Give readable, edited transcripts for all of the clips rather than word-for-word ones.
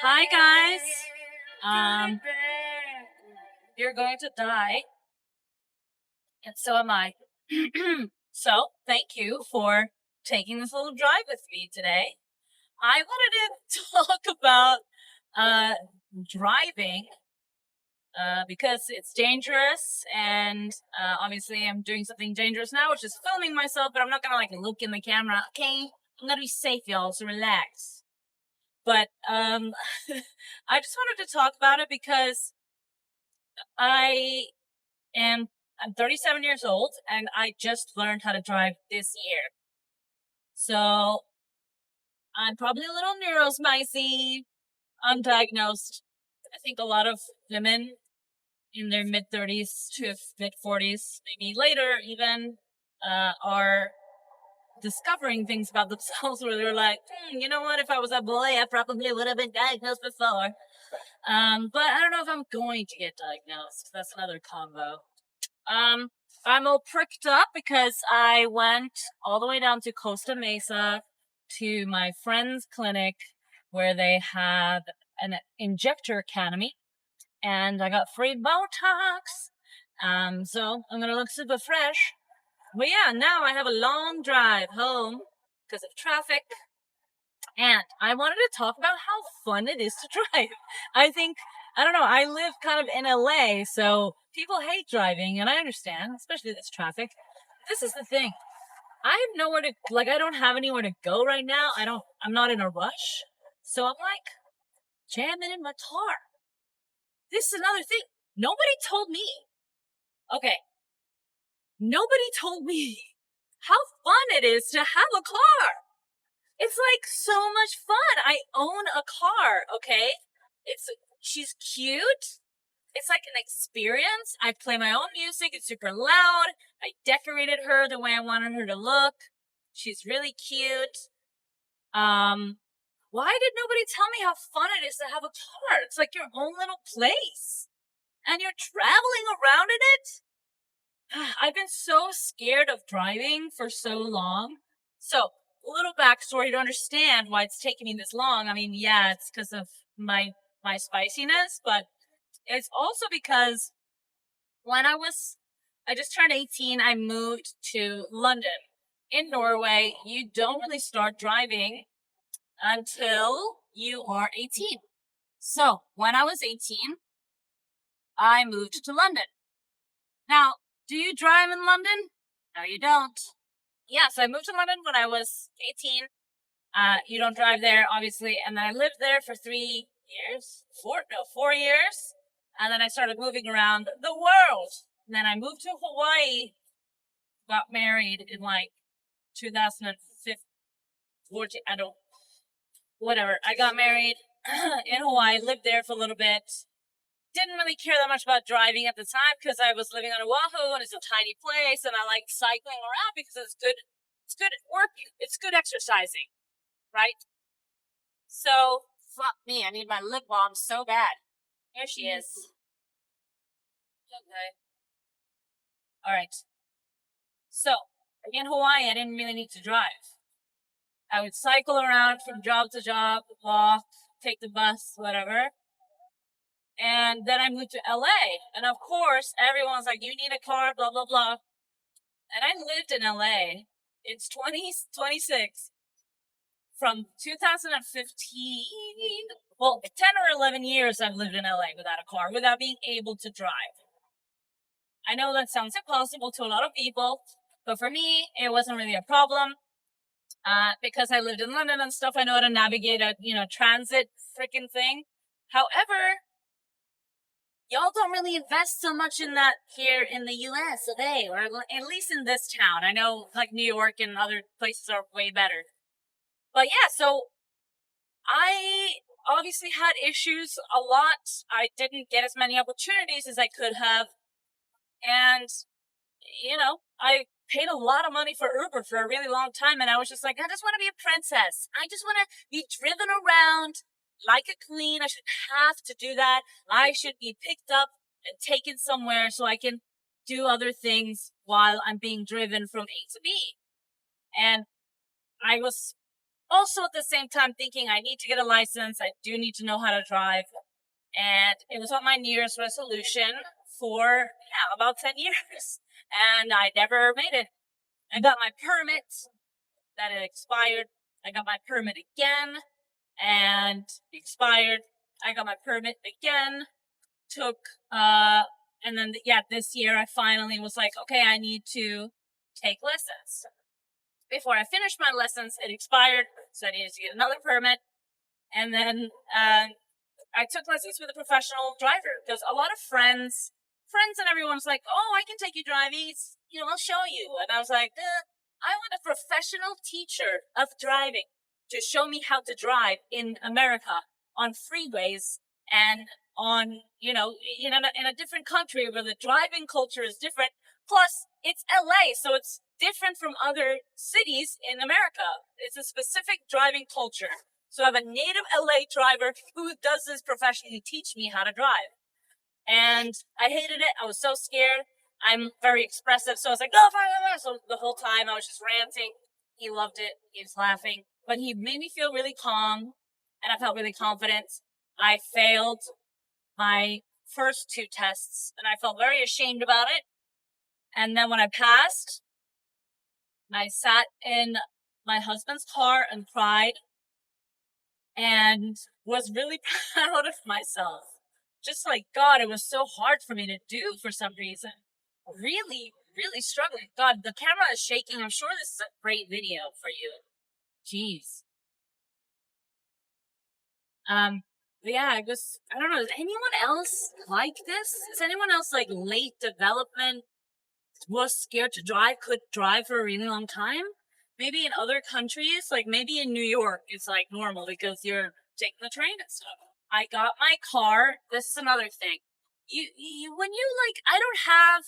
Hi guys. You're going to die, and so am I. So thank you for taking this little drive with me today. I wanted to talk about driving because it's dangerous, and obviously I'm doing something dangerous now, which is filming myself. But I'm not gonna look in the camera. Okay, I'm gonna be safe, y'all. So relax. But I just wanted to talk about it because I I'm 37 years old and I just learned how to drive this year. So I'm probably a little NeuroSpicy, undiagnosed. I think a lot of women in their mid 30s to mid 40s, maybe later even, are discovering things about themselves where they're like, you know what, if I was a boy, I probably would have been diagnosed before. But I don't know if I'm going to get diagnosed. That's another combo. I'm all pricked up because I went all the way down to Costa Mesa to my friend's clinic where they had an injector academy, and I got free Botox. So I'm gonna look super fresh. But yeah, now I have a long drive home because of traffic. And I wanted to talk about how fun it is to drive. I don't know, I live kind of in LA, so people hate driving, and I understand, especially this traffic. This is the thing. I have nowhere to, I don't have anywhere to go right now. I'm not in a rush. So I'm jamming in my car. This is another thing. Nobody told me. Okay. Nobody told me how fun it is to have a car. It's so much fun. I own a car, okay? She's cute. It's an experience. I play my own music. It's super loud. I decorated her the way I wanted her to look. She's really cute. Why did nobody tell me how fun it is to have a car? It's like your own little place. And you're traveling around in it? I've been so scared of driving for so long. So, a little backstory to understand why it's taking me this long. I mean, yeah, it's because of my spiciness, but it's also because when I just turned 18, I moved to London. In Norway, you don't really start driving until you are 18. So, when I was 18, I moved to London. Now, do you drive in London? No, you don't. Yes, I moved to London when I was 18. You don't drive there, obviously. And then I lived there for 3 years. 4 years. And then I started moving around the world. And then I moved to Hawaii, got married in 2015, whatever. I got married in Hawaii, lived there for a little bit. Didn't really care that much about driving at the time because I was living on Oahu and it's a tiny place and I like cycling around because it's good work, it's good exercising, right? So, fuck me, I need my lip balm so bad. Here she is. Okay. Alright. So, in Hawaii, I didn't really need to drive. I would cycle around from job to job, walk, take the bus, whatever. And then I moved to LA. And of course, everyone's like, you need a car, blah, blah, blah. And I lived in LA. It's 2026. From 2015, well, 10 or 11 years I've lived in LA without a car, without being able to drive. I know that sounds impossible to a lot of people, but for me, it wasn't really a problem. Because I lived in London and stuff, I know how to navigate a, transit freaking thing. However, y'all don't really invest so much in that here in the US of A, or at least in this town. I know New York and other places are way better. But yeah, so I obviously had issues a lot. I didn't get as many opportunities as I could have. And, I paid a lot of money for Uber for a really long time. And I was just like, I just want to be a princess. I just want to be driven around like a queen. I should have to do that. I should be picked up and taken somewhere so I can do other things while I'm being driven from A to B. And I was also at the same time thinking I need to get a license. I do need to know how to drive. And it was on my New Year's resolution for about 10 years. And I never made it. I got my permit, that it expired. I got my permit again, and it expired. I got my permit again. And then this year I finally was like, okay, I need to take lessons. Before I finished my lessons, it expired, so I needed to get another permit. And then I took lessons with a professional driver because a lot of friends and everyone's like, oh, I can take you driving. I'll show you. And I was like, I want a professional teacher of driving to show me how to drive in America on freeways and on, in a different country where the driving culture is different. Plus, it's LA, so it's different from other cities in America. It's a specific driving culture. So I have a native LA driver who does this professionally teach me how to drive. And I hated it. I was so scared. I'm very expressive. So I was like, no, fine. So the whole time I was just ranting. He loved it. He was laughing. But he made me feel really calm. And I felt really confident. I failed my first 2 tests. And I felt very ashamed about it. And then when I passed, I sat in my husband's car and cried. And was really proud of myself. Just like, God, it was so hard for me to do for some reason. Really, really struggling. God, the camera is shaking. I'm sure this is a great video for you. Jeez. But yeah, I don't know. Is anyone else like this? Is anyone else like late development, was scared to drive, could drive for a really long time? Maybe in other countries, like maybe in New York, it's like normal because you're taking the train and stuff. I got my car. This is another thing. When you like, I don't have,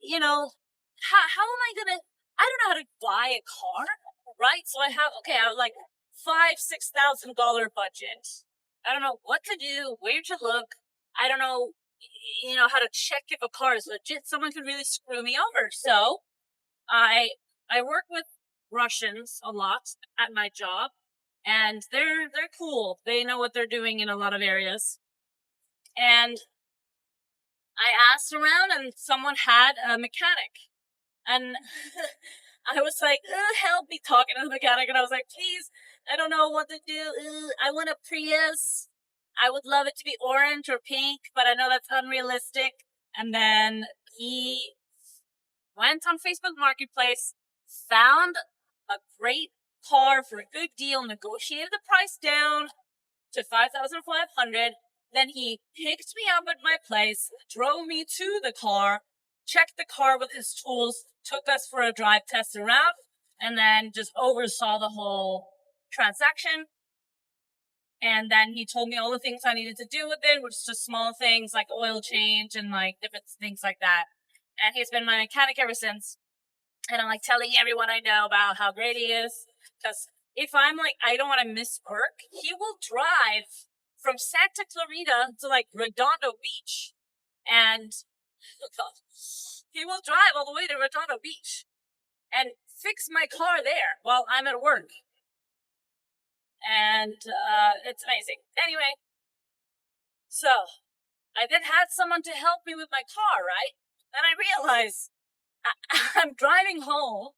how am I gonna, I don't know how to buy a car, right? So I have like $5,000-6,000 budget. I don't know what to do, where to look. I don't know, how to check if a car is legit. Someone could really screw me over. So I work with Russians a lot at my job, and they're cool. They know what they're doing in a lot of areas. And I asked around, and someone had a mechanic, and I was like, help me, talking to the mechanic, and I was like, please, I don't know what to do. I want a Prius. I would love it to be orange or pink, but I know that's unrealistic. And then he went on Facebook Marketplace, found a great car for a good deal, negotiated the price down to $5,500. Then he picked me up at my place, drove me to the car, checked the car with his tools, took us for a drive test around, and then just oversaw the whole transaction. And then he told me all the things I needed to do with it, which is just small things like oil change and like different things like that. And he's been my mechanic ever since. And I'm like telling everyone I know about how great he is. Because if I'm like, I don't want to miss work, he will drive from Santa Clarita to like Redondo Beach. And he will drive all the way to Redondo Beach and fix my car there while I'm at work. And it's amazing. Anyway, so I then had someone to help me with my car, right? And I realized I'm driving home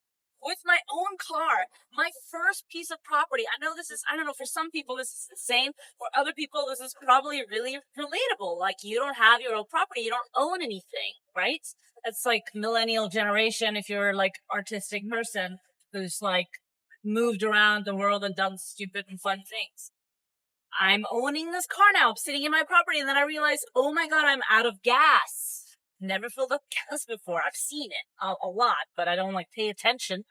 with my own car, my first piece of property. I don't know, for some people this is insane. For other people, this is probably really relatable. Like, you don't have your own property. You don't own anything, right? It's like millennial generation if you're like artistic person who's like moved around the world and done stupid and fun things. I'm owning this car now. I'm sitting in my property, and then I realized, oh my God, I'm out of gas. Never filled up gas before. I've seen it a lot, but I don't like pay attention.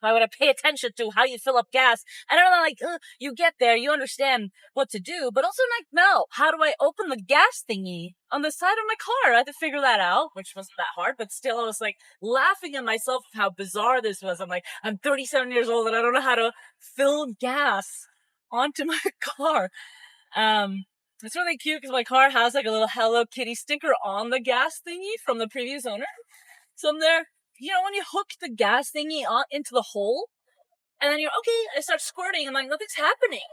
Why would I pay attention to how you fill up gas? I don't know, like, you get there, you understand what to do, but also like, no, how do I open the gas thingy on the side of my car? I had to figure that out, which wasn't that hard, but still I was like laughing at myself how bizarre this was. I'm like, I'm 37 years old and I don't know how to fill gas onto my car. It's really cute because my car has like a little Hello Kitty sticker on the gas thingy from the previous owner. So I'm there. When you hook the gas thingy into the hole, And then you're, okay, I start squirting, and like, nothing's happening.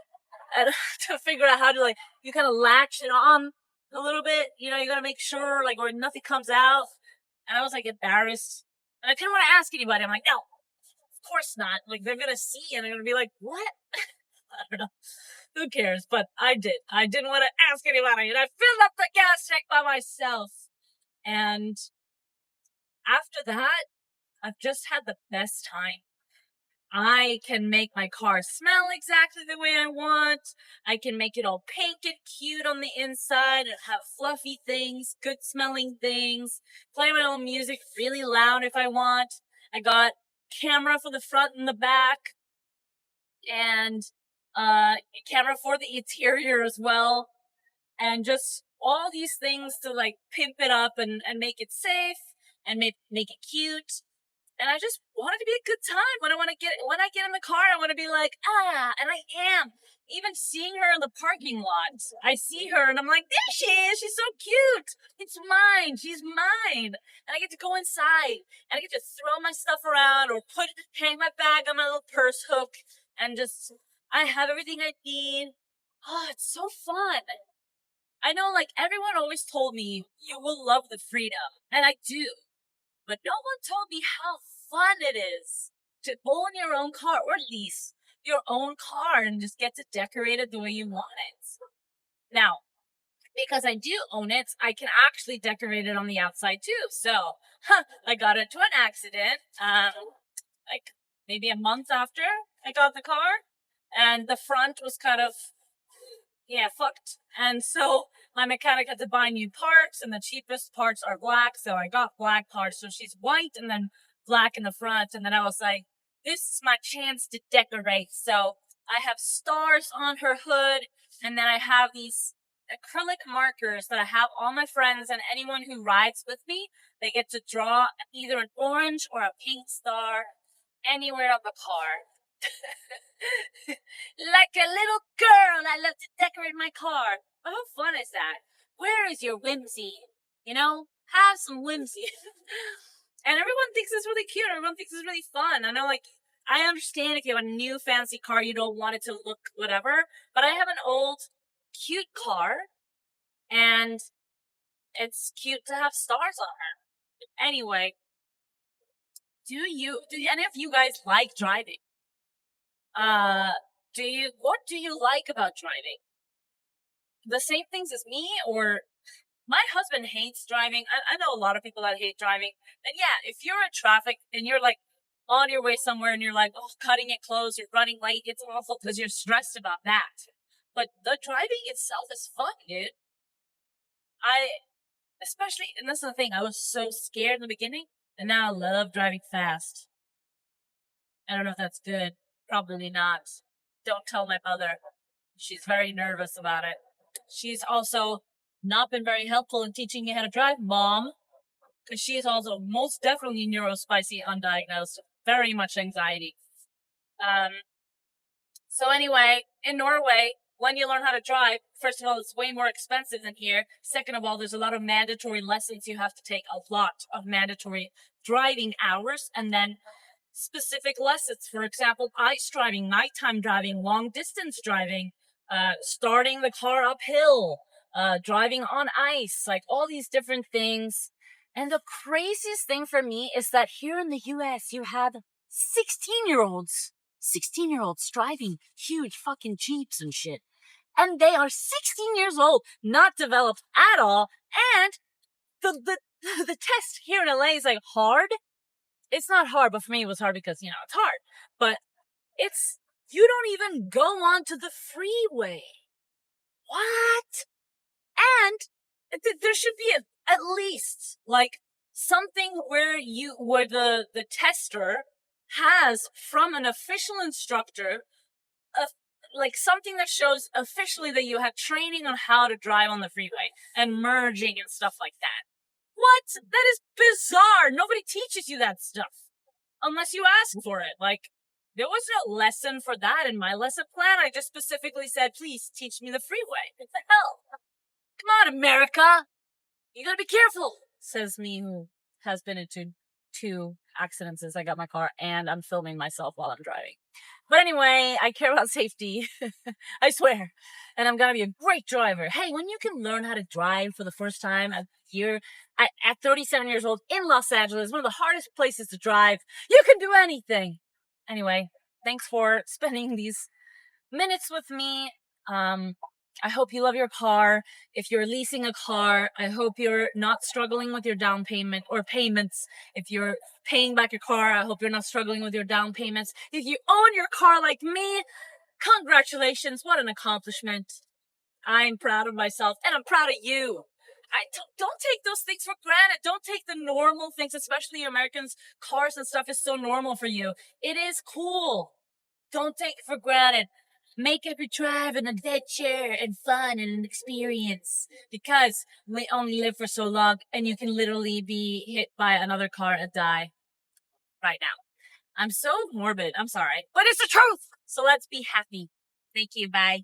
And to figure out how to, like, you kind of latch it on a little bit, you know, you gotta make sure, like, where nothing comes out. And I was, like, embarrassed. And I didn't want to ask anybody. I'm like, no, of course not. Like, they're gonna see, and they're gonna be like, what? I don't know. Who cares? But I did. I didn't want to ask anybody, and I filled up the gas tank by myself. And after that, I've just had the best time. I can make my car smell exactly the way I want. I can make it all pink and cute on the inside and have fluffy things, good smelling things, play my own music really loud if I want. I got camera for the front and the back, and camera for the interior as well, and just all these things to like pimp it up and make it safe and make it cute. And I just want it to be a good time. When I get in the car, I want to be like, and I am. Even seeing her in the parking lot, I see her and I'm like, there she is. She's so cute. It's mine. She's mine. And I get to go inside and I get to throw my stuff around or hang my bag on my little purse hook and just, I have everything I need. Oh, it's so fun. I know, like, everyone always told me, you will love the freedom. And I do. But no one told me how fun it is to own your own car, or lease your own car and just get to decorate it the way you want it. Now, because I do own it, I can actually decorate it on the outside too. So, I got into an accident, like maybe a month after I got the car, and the front was kind of, fucked. And so my mechanic had to buy new parts, and the cheapest parts are black. So I got black parts. So she's white and then black in the front. And then I was like, this is my chance to decorate. So I have stars on her hood. And then I have these acrylic markers that I have all my friends and anyone who rides with me. They get to draw either an orange or a pink star anywhere on the car. Like a little girl, I love to decorate my car. How fun is that? Where is your whimsy? You know, have some whimsy. And everyone thinks it's really cute. Everyone thinks it's really fun. I know, like, I understand if you have a new fancy car, you don't want it to look whatever. But I have an old, cute car, and it's cute to have stars on her. Anyway, do any of you guys like driving? What do you like about driving? The same things as me, or my husband hates driving. I know a lot of people that hate driving. And yeah, if you're in traffic and you're like on your way somewhere and you're like, oh, cutting it close, you're running late, it's awful because you're stressed about that. But the driving itself is fun, dude. Especially, and that's the thing, I was so scared in the beginning, and now I love driving fast. I don't know if that's good. Probably not. Don't tell my mother. She's very nervous about it. She's also not been very helpful in teaching me how to drive, Mom, because she is also most definitely NeuroSpicy undiagnosed. Very much anxiety. So anyway, in Norway, when you learn how to drive, first of all, it's way more expensive than here. Second of all, there's a lot of mandatory lessons you have to take, a lot of mandatory driving hours, and then specific lessons. For example, ice driving, nighttime driving, long distance driving, starting the car uphill, driving on ice, like all these different things. And the craziest thing for me is that here in the US, you have 16-year-olds driving huge fucking Jeeps and shit. And they are 16 years old, not developed at all. And the test here in LA is like hard. It's not hard, but for me it was hard because, it's hard. But you don't even go onto the freeway. What? And there should be at least like something where the tester has from an official instructor, like something that shows officially that you have training on how to drive on the freeway and merging and stuff like that. What? That is bizarre. Nobody teaches you that stuff unless you ask for it. Like, there was no lesson for that in my lesson plan. I just specifically said, please teach me the freeway. What the hell? Come on, America. You gotta be careful, says me, who has been into 2 accidents since I got my car, and I'm filming myself while I'm driving. But anyway, I care about safety. I swear. And I'm gonna be a great driver. Hey, when you can learn how to drive for the first time at 37 years old in Los Angeles, one of the hardest places to drive, you can do anything. Anyway, thanks for spending these minutes with me. I hope you love your car. If you're leasing a car, I hope you're not struggling with your down payment or payments. If you're paying back your car, I hope you're not struggling with your down payments. If you own your car like me, congratulations. What an accomplishment. I'm proud of myself and I'm proud of you. Don't take those things for granted. Don't take the normal things, especially Americans. Cars and stuff is so normal for you. It is cool. Don't take it for granted. Make every drive an adventure and fun and an experience, because we only live for so long and you can literally be hit by another car and die right now. I'm so morbid. I'm sorry, but it's the truth. So let's be happy. Thank you. Bye.